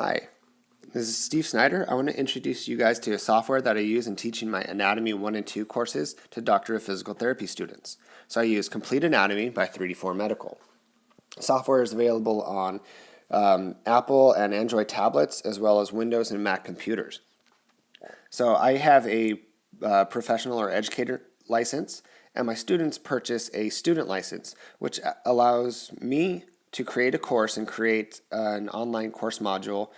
Hi, this is Steve Snyder. I want to introduce you guys to a software that I use in teaching my Anatomy 1 and 2 courses to Doctor of Physical Therapy students. So I use Complete Anatomy by 3D4 Medical. Software is available on Apple and Android tablets as well as Windows and Mac computers. So I have a professional or educator license, and my students purchase a student license, which allows me to create a course and create an online course module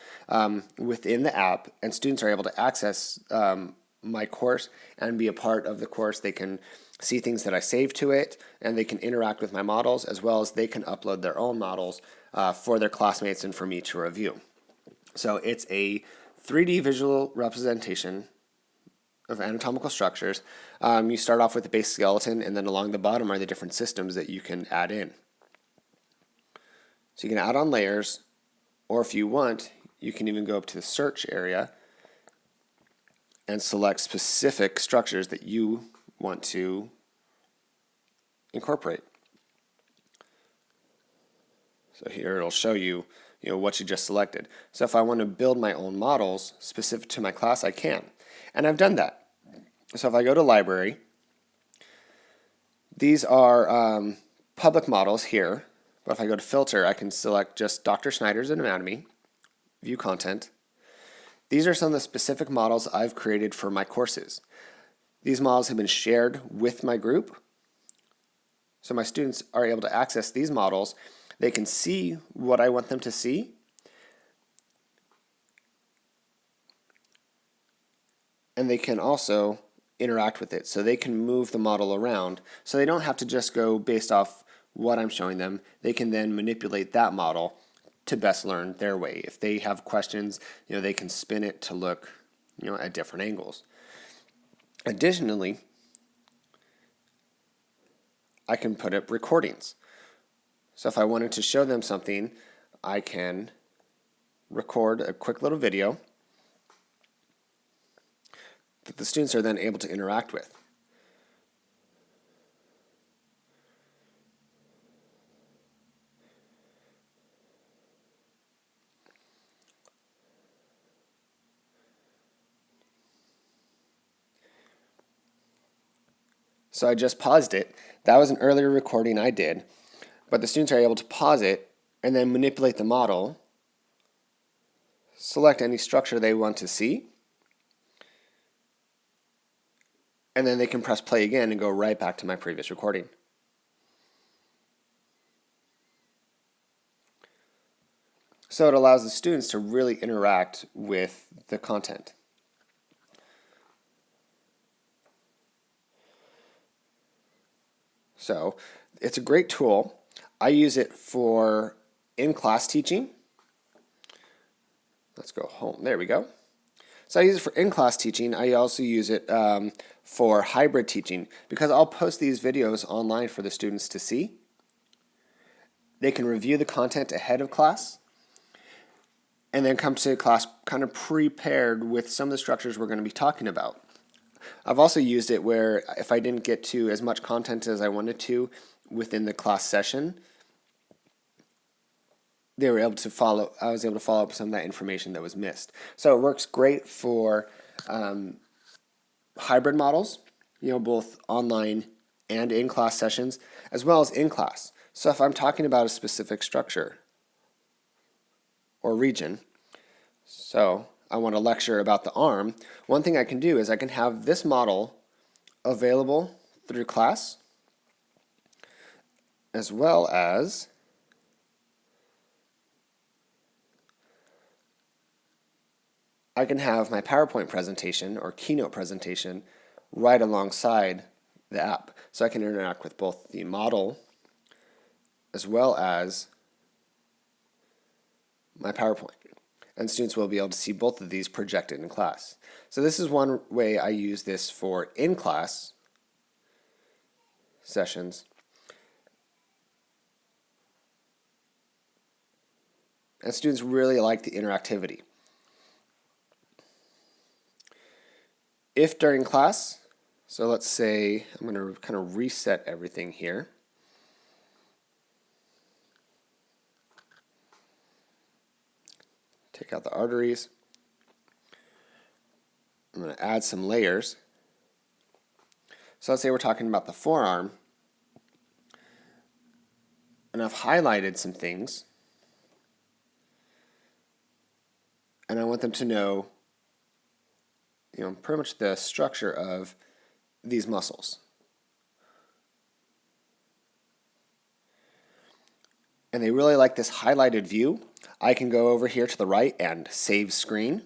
within the app, and students are able to access my course and be a part of the course. They can see things that I save to it, and they can interact with my models, as well as they can upload their own models for their classmates and for me to review. So it's a 3D visual representation of anatomical structures. You start off with the base skeleton, and then along the bottom are the different systems that you can add in. So you can add on layers, or if you want, you can even go up to the search area and select specific structures that you want to incorporate. So here it'll show you, what you just selected. So if I want to build my own models specific to my class, I can. And I've done that. So if I go to library, these are public models here. But if I go to filter, I can select just Dr. Snyder's Anatomy, view content. These are some of the specific models I've created for my courses. These models have been shared with my group, so my students are able to access these models. They can see what I want them to see, and they can also interact with it. So they can move the model around, so they don't have to just go based off what I'm showing them. They can then manipulate that model to best learn their way. If they have questions, they can spin it to look, at different angles. Additionally, I can put up recordings. So if I wanted to show them something, I can record a quick little video that the students are then able to interact with. So I just paused it. That was an earlier recording I did, but the students are able to pause it and then manipulate the model, select any structure they want to see, and then they can press play again and go right back to my previous recording. So it allows the students to really interact with the content. So it's a great tool. I use it for in-class teaching. Let's go home. There we go. So I use it for in-class teaching. I also use it for hybrid teaching, because I'll post these videos online for the students to see. They can review the content ahead of class and then come to class kind of prepared with some of the structures we're going to be talking about. I've also used it where if I didn't get to as much content as I wanted to within the class session, I was able to follow up with some of that information that was missed. So it works great for hybrid models, both online and in-class sessions, as well as in-class. So if I'm talking about a specific structure or region, so I want to lecture about the arm, one thing I can do is I can have this model available through class, as well as I can have my PowerPoint presentation or keynote presentation right alongside the app. So I can interact with both the model as well as my PowerPoint. And students will be able to see both of these projected in class. So this is one way I use this for in-class sessions. And students really like the interactivity. If during class, so let's say I'm going to kind of reset everything here. Take out the arteries. I'm going to add some layers. So let's say we're talking about the forearm, and I've highlighted some things, and I want them to know, pretty much the structure of these muscles. And they really like this highlighted view. I can go over here to the right and save screen.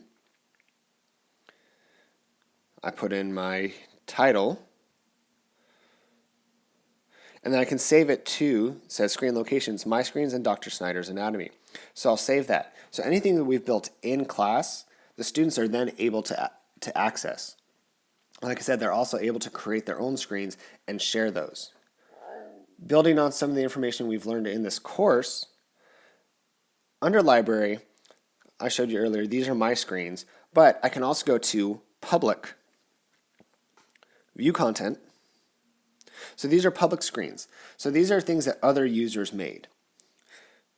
I put in my title, and then I can save it to, it says screen locations, my screens, and Dr. Snyder's anatomy. So I'll save that. So anything that we've built in class, the students are then able to access. Like I said, they're also able to create their own screens and share those. Building on some of the information we've learned in this course, under library, I showed you earlier, these are my screens, but I can also go to public, view content. So these are public screens. So these are things that other users made.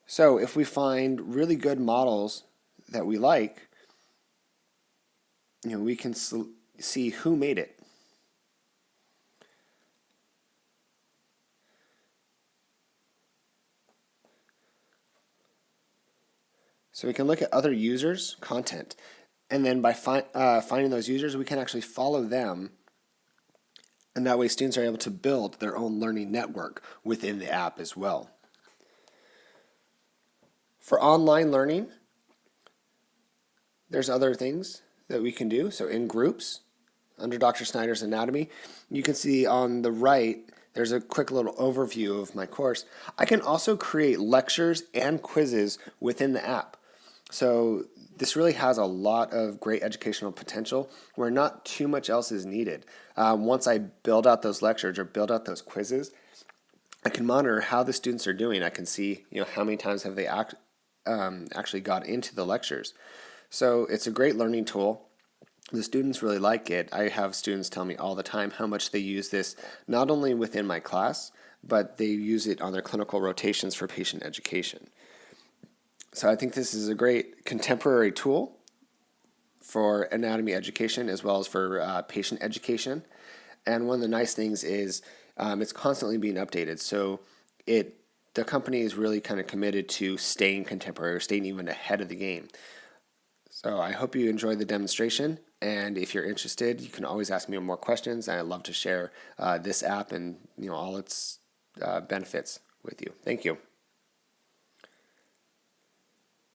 So if we find really good models that we like, we can see who made it. So we can look at other users' content, and then by finding those users, we can actually follow them, and that way students are able to build their own learning network within the app as well. For online learning, there's other things that we can do. So in groups, under Dr. Snyder's anatomy, you can see on the right, there's a quick little overview of my course. I can also create lectures and quizzes within the app. So this really has a lot of great educational potential where not too much else is needed. Once I build out those lectures or build out those quizzes, I can monitor how the students are doing. I can see how many times have they actually got into the lectures. So it's a great learning tool. The students really like it. I have students tell me all the time how much they use this, not only within my class, but they use it on their clinical rotations for patient education. So I think this is a great contemporary tool for anatomy education as well as for patient education. And one of the nice things is it's constantly being updated. So the company is really kind of committed to staying contemporary, or staying even ahead of the game. So I hope you enjoyed the demonstration. And if you're interested, you can always ask me more questions. I'd love to share this app and all its benefits with you. Thank you.